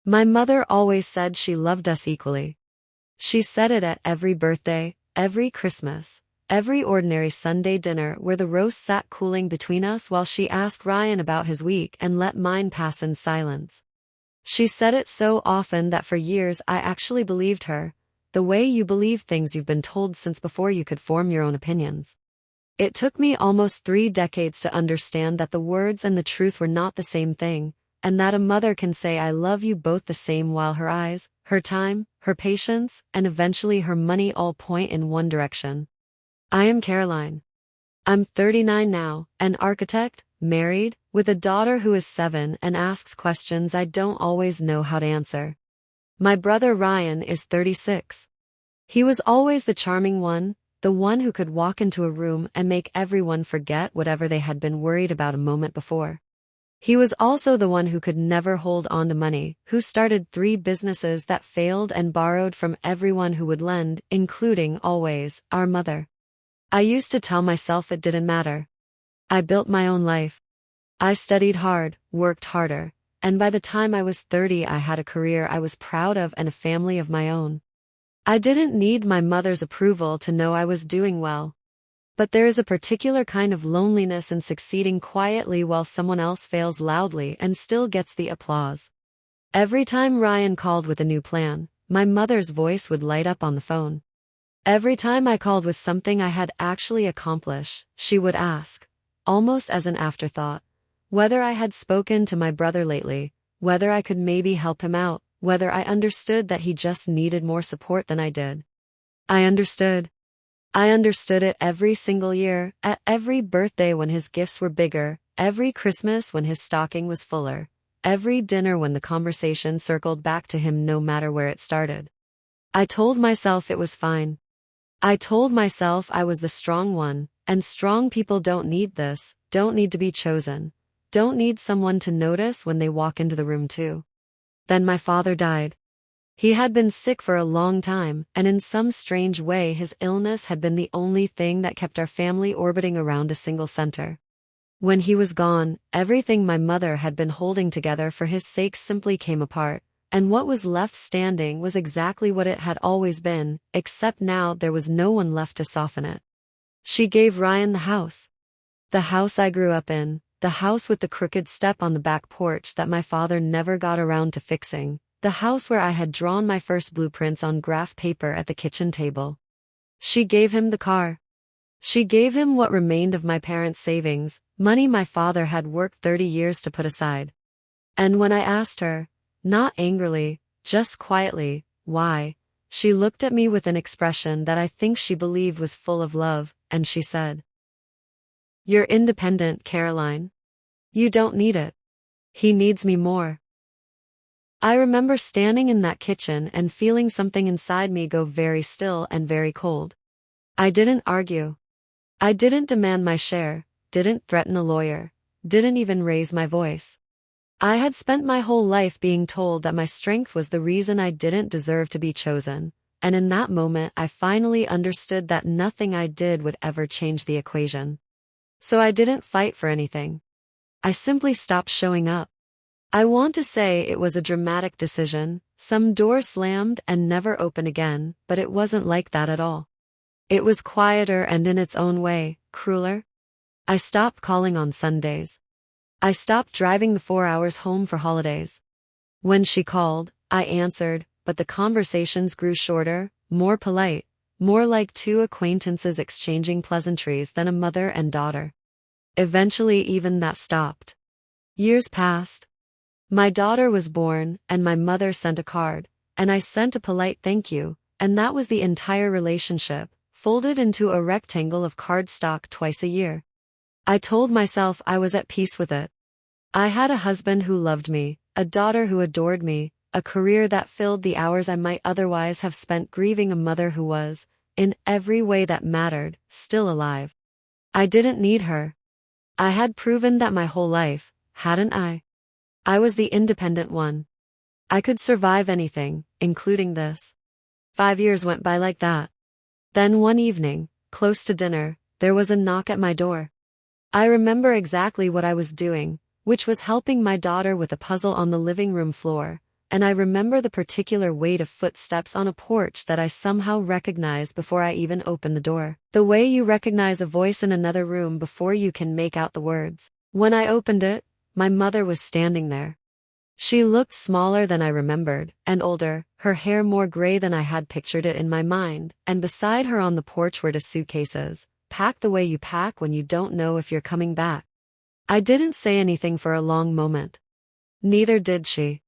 My mother always said she loved us equally. She said it at every birthday, every Christmas, every ordinary Sunday dinner where the roast sat cooling between us while she asked Ryan about his week and let mine pass in silence. She said it so often that for years I actually believed her, the way you believe things you've been told since before you could form your own opinions. It took me almost 3 decades to understand that the words and the truth were not the same thing, and that a mother can say I love you both the same while her eyes, her time, her patience, and eventually her money all point in one direction. I am Caroline. I'm 39 now, an architect, married, with a daughter who is 7 and asks questions I don't always know how to answer. My brother Ryan is 36. He was always the charming one, the one who could walk into a room and make everyone forget whatever they had been worried about a moment before. He was also the one who could never hold on to money, who started 3 businesses that failed and borrowed from everyone who would lend, including, always, our mother. I used to tell myself it didn't matter. I built my own life. I studied hard, worked harder, and by the time I was 30 I had a career I was proud of and a family of my own. I didn't need my mother's approval to know I was doing well. But there is a particular kind of loneliness in succeeding quietly while someone else fails loudly and still gets the applause. Every time Ryan called with a new plan, my mother's voice would light up on the phone. Every time I called with something I had actually accomplished, she would ask, almost as an afterthought, whether I had spoken to my brother lately, whether I could maybe help him out, whether I understood that he just needed more support than I did. I understood. I understood it every single year, at every birthday when his gifts were bigger, every Christmas when his stocking was fuller, every dinner when the conversation circled back to him no matter where it started. I told myself it was fine. I told myself I was the strong one, and strong people don't need this, don't need to be chosen, don't need someone to notice when they walk into the room too. Then my father died. He had been sick for a long time, and in some strange way his illness had been the only thing that kept our family orbiting around a single center. When he was gone, everything my mother had been holding together for his sake simply came apart, and what was left standing was exactly what it had always been, except now there was no one left to soften it. She gave Ryan the house. The house I grew up in, the house with the crooked step on the back porch that my father never got around to fixing. The house where I had drawn my first blueprints on graph paper at the kitchen table. She gave him the car. She gave him what remained of my parents' savings, money my father had worked 30 years to put aside. And when I asked her, not angrily, just quietly, why, she looked at me with an expression that I think she believed was full of love, and she said, "You're independent, Caroline. You don't need it. He needs me more." I remember standing in that kitchen and feeling something inside me go very still and very cold. I didn't argue. I didn't demand my share, didn't threaten a lawyer, didn't even raise my voice. I had spent my whole life being told that my strength was the reason I didn't deserve to be chosen, and in that moment I finally understood that nothing I did would ever change the equation. So I didn't fight for anything. I simply stopped showing up. I want to say it was a dramatic decision, some door slammed and never opened again, but it wasn't like that at all. It was quieter and in its own way, crueler. I stopped calling on Sundays. I stopped driving the 4 hours home for holidays. When she called, I answered, but the conversations grew shorter, more polite, more like 2 acquaintances exchanging pleasantries than a mother and daughter. Eventually even that stopped. Years passed. My daughter was born, and my mother sent a card, and I sent a polite thank you, and that was the entire relationship, folded into a rectangle of cardstock twice a year. I told myself I was at peace with it. I had a husband who loved me, a daughter who adored me, a career that filled the hours I might otherwise have spent grieving a mother who was, in every way that mattered, still alive. I didn't need her. I had proven that my whole life, hadn't I? I was the independent one. I could survive anything, including this. 5 years went by like that. Then one evening, close to dinner, there was a knock at my door. I remember exactly what I was doing, which was helping my daughter with a puzzle on the living room floor, and I remember the particular weight of footsteps on a porch that I somehow recognized before I even opened the door. The way you recognize a voice in another room before you can make out the words. When I opened it, my mother was standing there. She looked smaller than I remembered, and older, her hair more gray than I had pictured it in my mind, and beside her on the porch were 2 suitcases, packed the way you pack when you don't know if you're coming back. I didn't say anything for a long moment. Neither did she.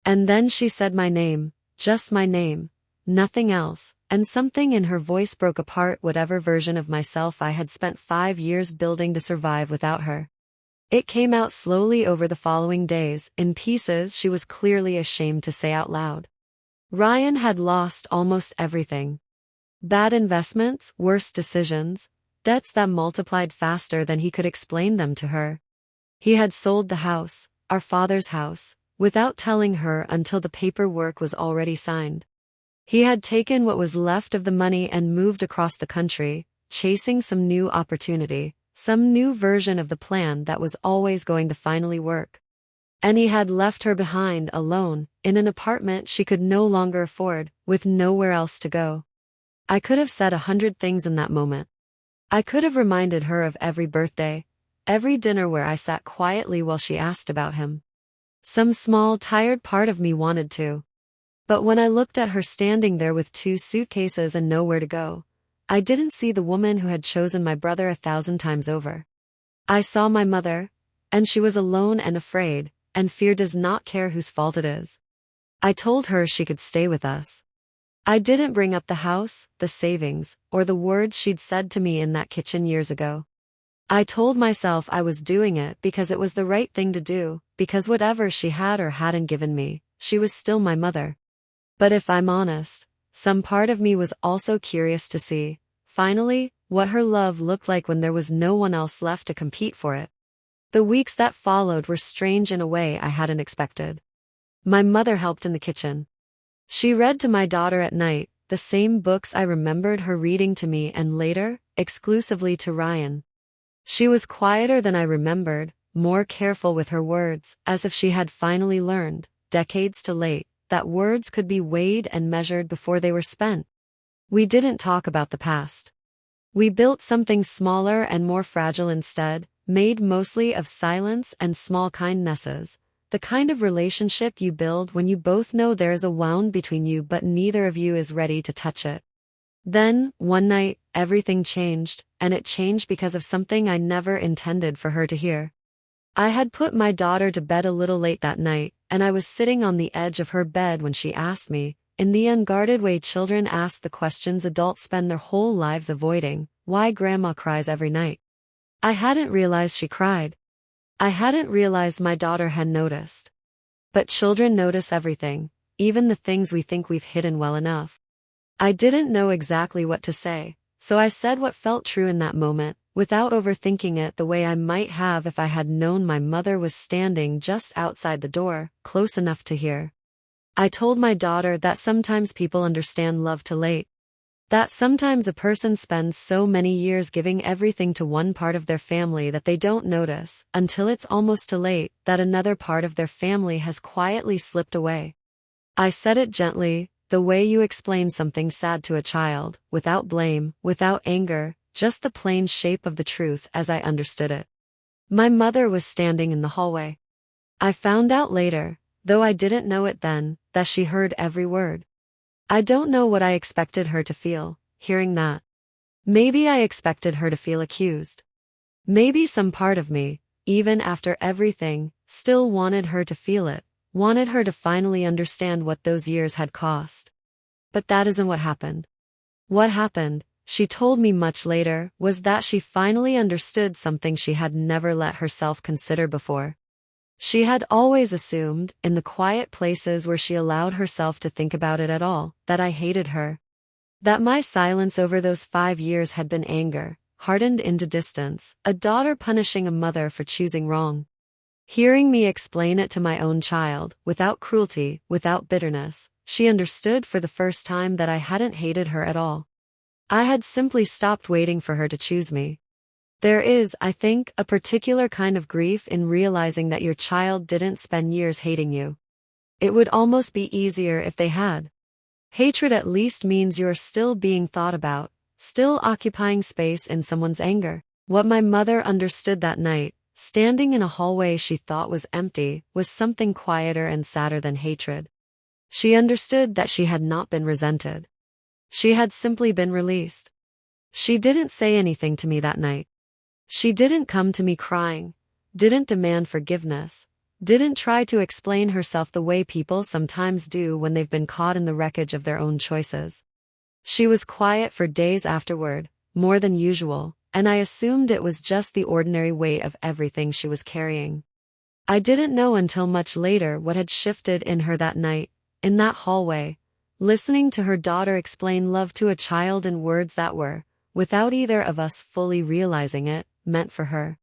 And then she said my name, just my name, nothing else, and something in her voice broke apart whatever version of myself I had spent 5 years building to survive without her. It came out slowly over the following days, in pieces she was clearly ashamed to say out loud. Ryan had lost almost everything. Bad investments, worse decisions, debts that multiplied faster than he could explain them to her. He had sold the house, our father's house, without telling her until the paperwork was already signed. He had taken what was left of the money and moved across the country, chasing some new opportunity, some new version of the plan that was always going to finally work. And he had left her behind alone, in an apartment she could no longer afford, with nowhere else to go. I could have said 100 things in that moment. I could have reminded her of every birthday, every dinner where I sat quietly while she asked about him. Some small, tired part of me wanted to. But when I looked at her standing there with 2 suitcases and nowhere to go, I didn't see the woman who had chosen my brother 1,000 times over. I saw my mother, and she was alone and afraid, and fear does not care whose fault it is. I told her she could stay with us. I didn't bring up the house, the savings, or the words she'd said to me in that kitchen years ago. I told myself I was doing it because it was the right thing to do, because whatever she had or hadn't given me, she was still my mother. But if I'm honest, some part of me was also curious to see, finally, what her love looked like when there was no one else left to compete for it. The weeks that followed were strange in a way I hadn't expected. My mother helped in the kitchen. She read to my daughter at night, the same books I remembered her reading to me and later, exclusively to Ryan. She was quieter than I remembered, more careful with her words, as if she had finally learned, decades too late, that words could be weighed and measured before they were spent. We didn't talk about the past. We built something smaller and more fragile instead, made mostly of silence and small kindnesses, the kind of relationship you build when you both know there is a wound between you but neither of you is ready to touch it. Then, one night, everything changed, and it changed because of something I never intended for her to hear. I had put my daughter to bed a little late that night, and I was sitting on the edge of her bed when she asked me, in the unguarded way children ask the questions adults spend their whole lives avoiding, why grandma cries every night. I hadn't realized she cried. I hadn't realized my daughter had noticed. But children notice everything, even the things we think we've hidden well enough. I didn't know exactly what to say, so I said what felt true in that moment, without overthinking it the way I might have if I had known my mother was standing just outside the door, close enough to hear. I told my daughter that sometimes people understand love too late. That sometimes a person spends so many years giving everything to one part of their family that they don't notice, until it's almost too late, that another part of their family has quietly slipped away. I said it gently, the way you explain something sad to a child, without blame, without anger, just the plain shape of the truth as I understood it. My mother was standing in the hallway. I found out later, though I didn't know it then, that she heard every word. I don't know what I expected her to feel, hearing that. Maybe I expected her to feel accused. Maybe some part of me, even after everything, still wanted her to feel it, wanted her to finally understand what those years had cost. But that isn't what happened. What happened, she told me much later, was that she finally understood something she had never let herself consider before. She had always assumed, in the quiet places where she allowed herself to think about it at all, that I hated her. That my silence over those 5 years had been anger, hardened into distance, a daughter punishing a mother for choosing wrong. Hearing me explain it to my own child, without cruelty, without bitterness, she understood for the first time that I hadn't hated her at all. I had simply stopped waiting for her to choose me. There is, I think, a particular kind of grief in realizing that your child didn't spend years hating you. It would almost be easier if they had. Hatred at least means you're still being thought about, still occupying space in someone's anger. What my mother understood that night, standing in a hallway she thought was empty, was something quieter and sadder than hatred. She understood that she had not been resented. She had simply been released. She didn't say anything to me that night. She didn't come to me crying, didn't demand forgiveness, didn't try to explain herself the way people sometimes do when they've been caught in the wreckage of their own choices. She was quiet for days afterward, more than usual, and I assumed it was just the ordinary weight of everything she was carrying. I didn't know until much later what had shifted in her that night, in that hallway, listening to her daughter explain love to a child in words that were, without either of us fully realizing it, meant for her.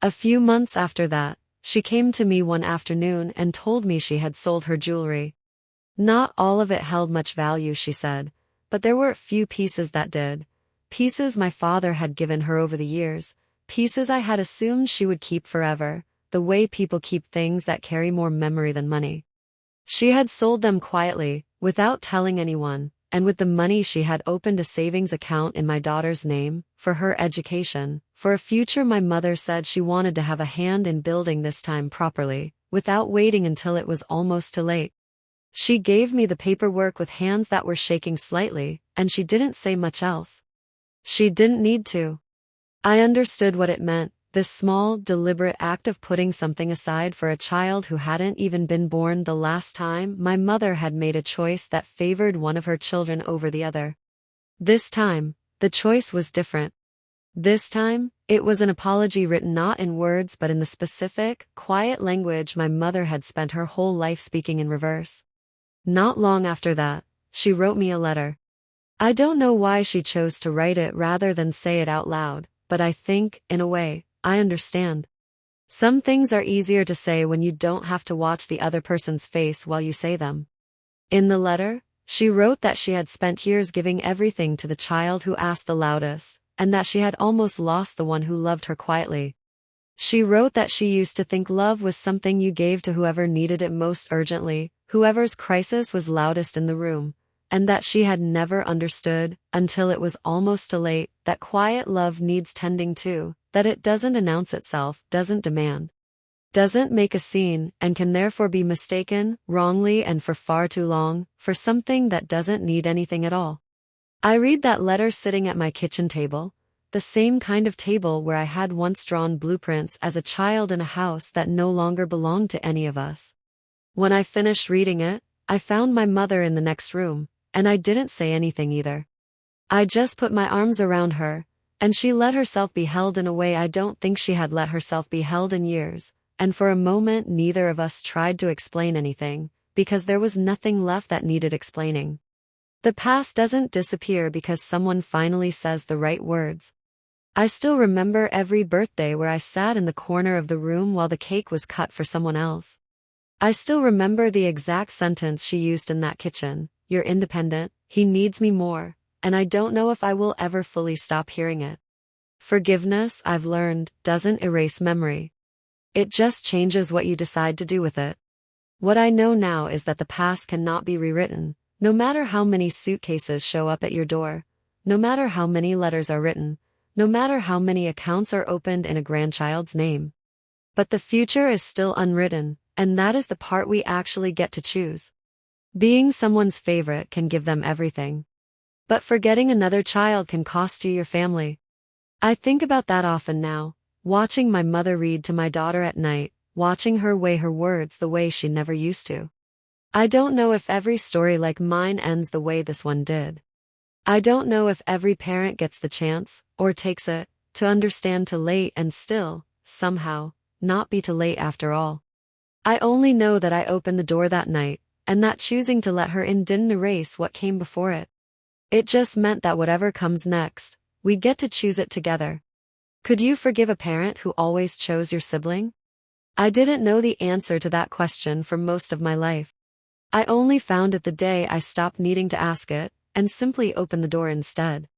A few months after that, she came to me one afternoon and told me she had sold her jewelry. Not all of it held much value, she said, but there were a few pieces that did. Pieces my father had given her over the years, pieces I had assumed she would keep forever, the way people keep things that carry more memory than money. She had sold them quietly, without telling anyone, and with the money she had opened a savings account in my daughter's name, for her education, for a future my mother said she wanted to have a hand in building this time properly, without waiting until it was almost too late. She gave me the paperwork with hands that were shaking slightly, and she didn't say much else. She didn't need to. I understood what it meant, this small, deliberate act of putting something aside for a child who hadn't even been born the last time my mother had made a choice that favored one of her children over the other. This time, the choice was different. This time, it was an apology written not in words but in the specific, quiet language my mother had spent her whole life speaking in reverse. Not long after that, she wrote me a letter. I don't know why she chose to write it rather than say it out loud, but I think, in a way, I understand. Some things are easier to say when you don't have to watch the other person's face while you say them. In the letter, she wrote that she had spent years giving everything to the child who asked the loudest, and that she had almost lost the one who loved her quietly. She wrote that she used to think love was something you gave to whoever needed it most urgently, whoever's crisis was loudest in the room, and that she had never understood, until it was almost too late, that quiet love needs tending to, that it doesn't announce itself, doesn't demand, doesn't make a scene, and can therefore be mistaken, wrongly and for far too long, for something that doesn't need anything at all. I read that letter sitting at my kitchen table, the same kind of table where I had once drawn blueprints as a child in a house that no longer belonged to any of us. When I finished reading it, I found my mother in the next room, and I didn't say anything either. I just put my arms around her, and she let herself be held in a way I don't think she had let herself be held in years, and for a moment neither of us tried to explain anything, because there was nothing left that needed explaining. The past doesn't disappear because someone finally says the right words. I still remember every birthday where I sat in the corner of the room while the cake was cut for someone else. I still remember the exact sentence she used in that kitchen: "You're independent, he needs me more," and I don't know if I will ever fully stop hearing it. Forgiveness, I've learned, doesn't erase memory. It just changes what you decide to do with it. What I know now is that the past cannot be rewritten, no matter how many suitcases show up at your door, no matter how many letters are written, no matter how many accounts are opened in a grandchild's name. But the future is still unwritten, and that is the part we actually get to choose. Being someone's favorite can give them everything. But forgetting another child can cost you your family. I think about that often now, watching my mother read to my daughter at night, watching her weigh her words the way she never used to. I don't know if every story like mine ends the way this one did. I don't know if every parent gets the chance, or takes it, to understand too late and still, somehow, not be too late after all. I only know that I opened the door that night, and that choosing to let her in didn't erase what came before it. It just meant that whatever comes next, we get to choose it together. Could you forgive a parent who always chose your sibling? I didn't know the answer to that question for most of my life. I only found it the day I stopped needing to ask it, and simply opened the door instead.